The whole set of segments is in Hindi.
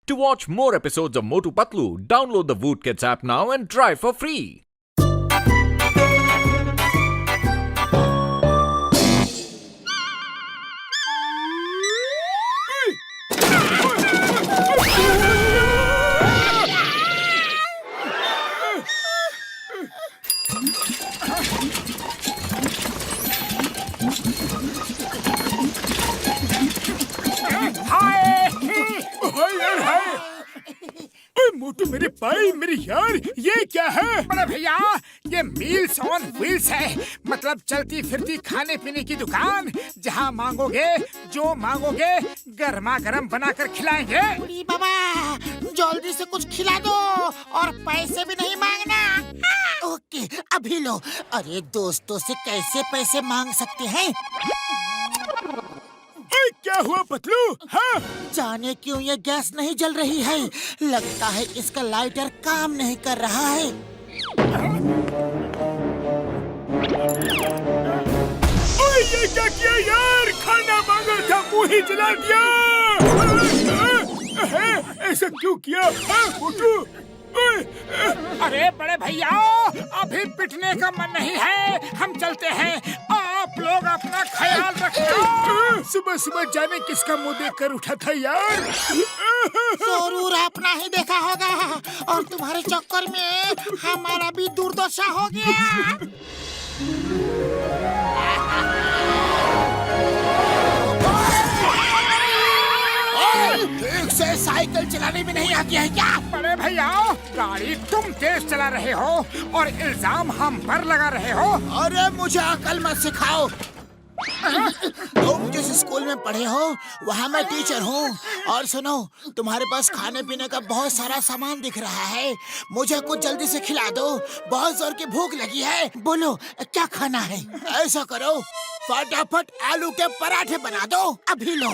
To watch more episodes of Motu Patlu, download the Voot Kids app now and try for free. मोटू मेरे भाई मेरे यार ये क्या है? बड़े भैया ये मील्स ऑन व्हील्स है, मतलब चलती फिरती खाने पीने की दुकान जहाँ मांगोगे जो मांगोगे गर्मा गर्म बनाकर खिलाएंगे। बुढ़ी बाबा जल्दी से कुछ खिला दो और पैसे भी नहीं मांगना। ओके अभी लो। अरे दोस्तों से कैसे पैसे मांग सकते हैं? क्या हुआ पतलू? हाँ? जाने क्यों ये गैस नहीं जल रही है। लगता है इसका लाइटर काम नहीं कर रहा है। ओए ये क्या किया यार? खाना मांगा था मुंह ही जला दिया। ऐसा क्यों किया मोटू? अरे बड़े भैया अभी पिटने का मन नहीं है, हम चलते हैं, आप लोग अपना ख्याल रखना। सुबह सुबह जाने किसका मुंह देख कर उठा था यार। जरूर अपना ही देखा होगा और तुम्हारे चक्कर में हमारा भी दुर्दशा हो गया। ठीक से साइकिल चलाने में नहीं आती है क्या? बड़े भैया गाड़ी तुम तेज चला रहे हो और इल्जाम हम पर लगा रहे हो। अरे मुझे अकल मत सिखाओ। तुम जिस स्कूल में पढ़े हो वहाँ मैं टीचर हूँ। और सुनो तुम्हारे पास खाने पीने का बहुत सारा सामान दिख रहा है, मुझे कुछ जल्दी से खिला दो, बहुत जोर की भूख लगी है। बोलो क्या खाना है? ऐसा करो फटाफट आलू के पराठे बना दो, अभी लो।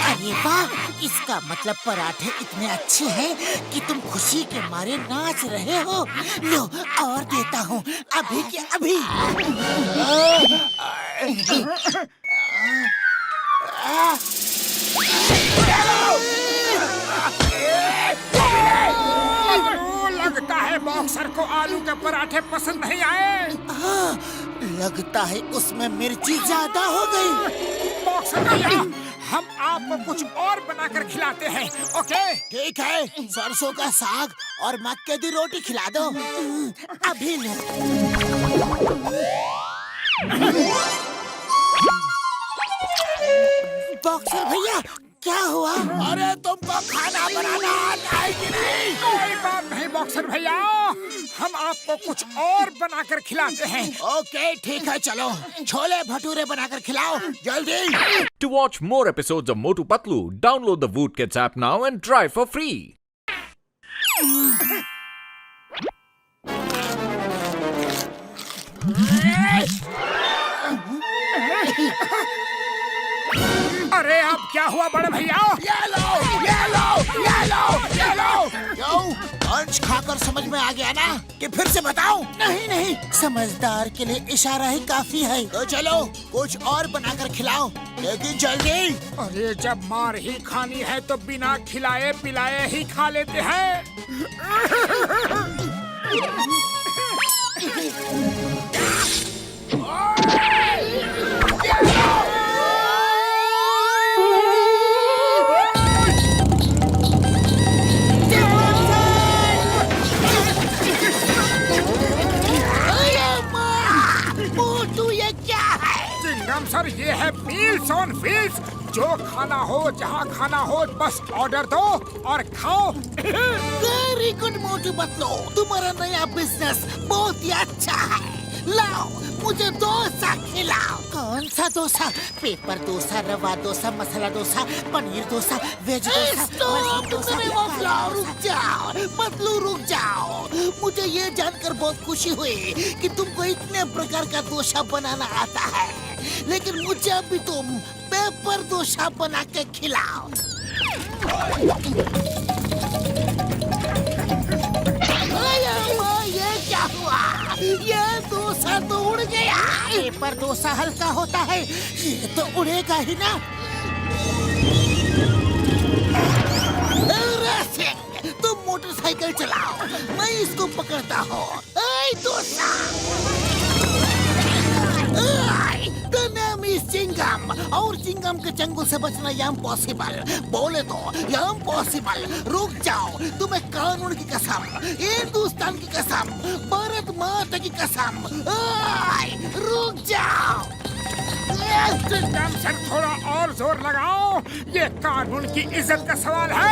अरे वाह, इसका मतलब पराठे इतने अच्छे हैं कि तुम खुशी के मारे नाच रहे हो। लो और देता हूँ अभी के अभी। लगता है बॉक्सर को आलू के पराठे पसंद नहीं आए। हाँ, लगता है उसमें मिर्ची ज्यादा हो गई। बॉक्सर भैया हम आपको कुछ और बनाकर खिलाते हैं, ओके? ठीक है, सरसों का साग और मक्के की रोटी खिला दो, अभी लो। बॉक्सर भैया क्या हुआ? अरे तुमको खाना बनाना आता है कि नहीं? कोई बात नहीं बॉक्सर भैया, हम आपको कुछ और बनाकर खिलाते हैं। ओके ठीक है, चलो छोले भटूरे बनाकर खिलाओ जल्दी। To watch more episodes of Motu Patlu, download the Voot Kids app now and try for free. अरे अब क्या हुआ बड़े भैया? ये लो, ये लो, ये लो, ये लो। क्यों? लंच खाकर समझ में आ गया ना कि फिर से बताऊं? नहीं नहीं, समझदार के लिए इशारा ही काफी है। तो चलो कुछ और बनाकर खिलाओ, लेकिन जल्दी। अरे जब मार ही खानी है तो बिना खिलाए पिलाए ही खा लेते हैं। सर ये है मील्स ऑन व्हील्स, जो खाना हो जहाँ खाना हो बस ऑर्डर दो और खाओ। वेरी गुड मोटू पतलू, तुम्हारा नया बिजनेस बहुत ही अच्छा है। लाओ मुझे डोसा खिलाओ। कौन सा डोसा? पेपर डोसा, रवा डोसा, मसाला डोसा, पनीर डोसा, वेज डोसा। रुक जाओ पतलू, रुक जाओ। मुझे ये जानकर बहुत खुशी हुई कि तुमको इतने प्रकार का डोसा बनाना आता है, लेकिन मुझे अभी तुम पेपर डोसा बना के खिलाओ। तो उड़ गया। पेपर डोसा हल्का होता है, ये तो उड़ेगा ही ना। रेसिंग, तुम मोटरसाइकिल चलाओ, मैं इसको पकड़ता हूँ। Dosa, the name is Chingam, और चिंगम के चंगुल से बचना इम्पॉसिबल। बोले तो इम्पॉसिबल। रुक जाओ, तुम्हें कानून की कसम, हिंदुस्तान की कसम, भारत माता की कसम, रुक जाओ। चिंगम सर, थोड़ा और जोर लगाओ, ये कानून की इज्जत का सवाल है।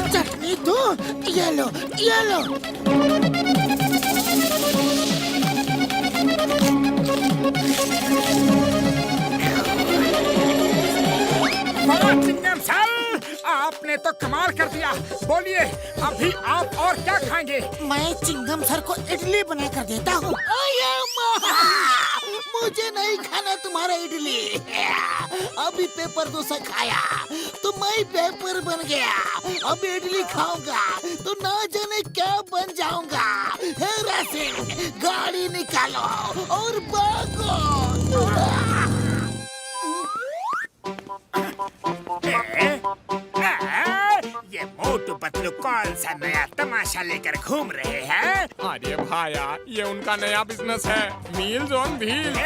चटनी दो, ये लो, ये लो। चिंगम सर, आपने तो कमाल कर दिया। बोलिए, अभी आप और क्या खाएंगे? मैं चिंगम सर को इडली बना कर देता हूँ। मुझे नहीं खाना तुम्हारा इडली। अभी पेपर डोसा खाया तो मैं पेपर बन गया, अब इडली खाऊंगा तो ना जाने क्या बन जाऊंगा। हेरा सिंह, गाड़ी निकालो और भागो। ये मोटू पतलू कौन सा नया तमाशा लेकर घूम रहे हैं? अरे भाया, ये उनका नया बिजनेस है, मील्स ऑन व्हील्स।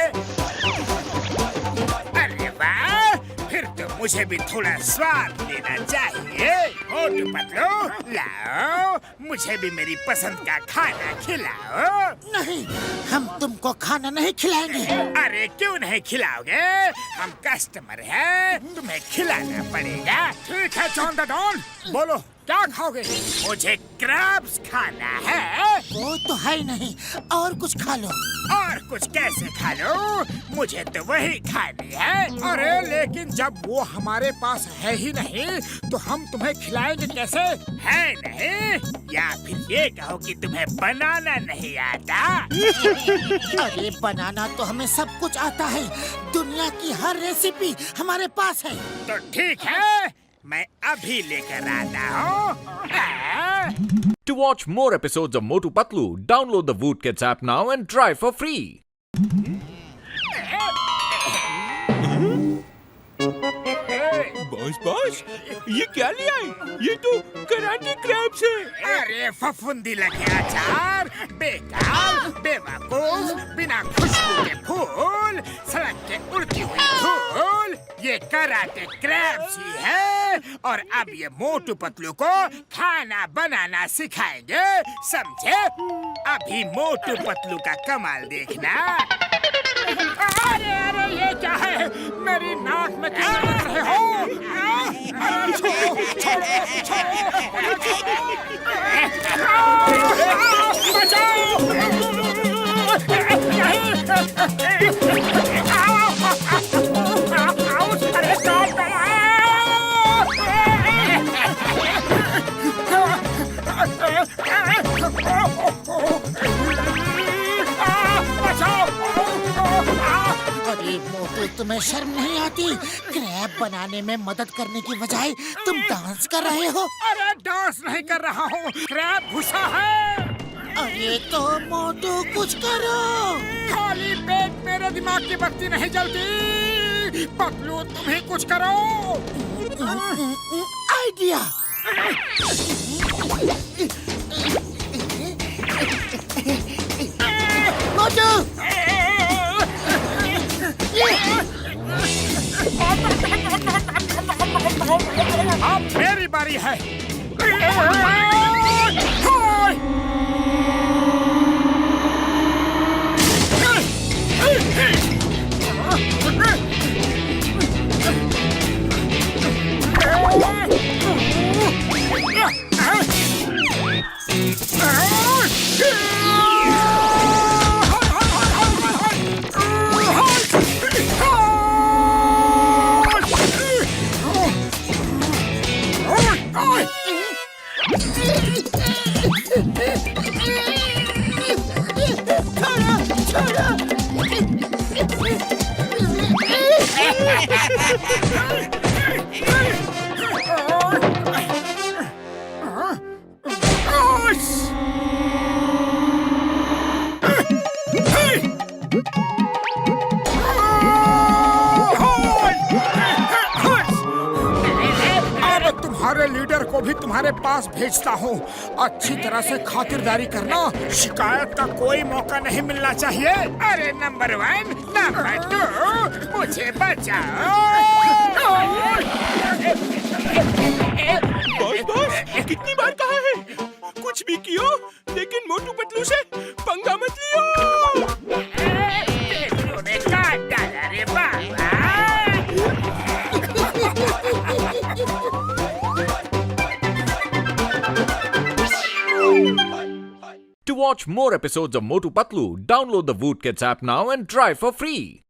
अरे वाह, फिर तो मुझे भी थोड़ा स्वाद लेना चाहिए। मोटू पतलू, लाओ, मुझे भी मेरी पसंद का खाना खिलाओ। नहीं, हम तुमको खाना नहीं खिलाएंगे। अरे क्यों नहीं खिलाओगे? हम कस्टमर हैं, तुम्हें खिलाना पड़ेगा। ठीक है जॉन द डॉन, बोलो क्या खाओगे? मुझे क्रैब्स खाना है। वो तो है ही नहीं, और कुछ खा लो। और कुछ कैसे खा लो? मुझे तो वही खानी है। अरे लेकिन जब वो हमारे पास है ही नहीं तो हम तुम्हें खिलाएंगे कैसे? है नहीं? या फिर ये कहो कि तुम्हें बनाना नहीं आता? अरे बनाना तो हमें सब कुछ आता है, दुनिया की हर रेसिपी हमारे पास है। तो ठीक है, मैं अभी लेकर आता हूँ। To watch more episodes of Motu Patlu, download the Voot Kids app now and try for free. Boss, ये क्या ले आए? ये तो कराटे क्रैब्स है। अरे फफूंदी लगे अचार, बेकार, बेवकूफ, बिना खुशबू के फूल, सड़क के उड़ती हुई धूल, ये कराटे क्रैब्स ही है। और अब ये मोटू पतलू को खाना बनाना सिखाएंगे, समझे? अभी मोटू पतलू का कमाल देखना। अरे अरे, ये क्या है? मेरी नाक में क्या लग रहे हो? अरे छोड़ो, छोड़ो, छोड़ो, अरे मोटू, तुम्हें शर्म नहीं आती? क्रैब बनाने में मदद करने की बजाय तुम डांस कर रहे हो। अरे डांस नहीं कर रहा हूँ, क्रैब घुसा है। अरे तो मोटू कुछ करो। खाली पेट मेरे दिमाग की बत्ती नहीं जलती। पतलू, तुम ही कुछ करो। आइडिया। मोटू, अब मेरी बारी है। अब तुम्हारे लीडर को भी तुम्हारे पास भेजता हूँ। अच्छी तरह से खातिरदारी करना, शिकायत का कोई मौका नहीं मिलना चाहिए। अरे नंबर 1, नंबर 2, मुझे बचाओ। बॉस कितनी बार कहा है कुछ भी कियो लेकिन मोटू पतलू से पंगा मत लियो। तूने काट डाला रे बाबा। To watch more episodes of Motu Patlu, download the Voot Kids app now and try for free.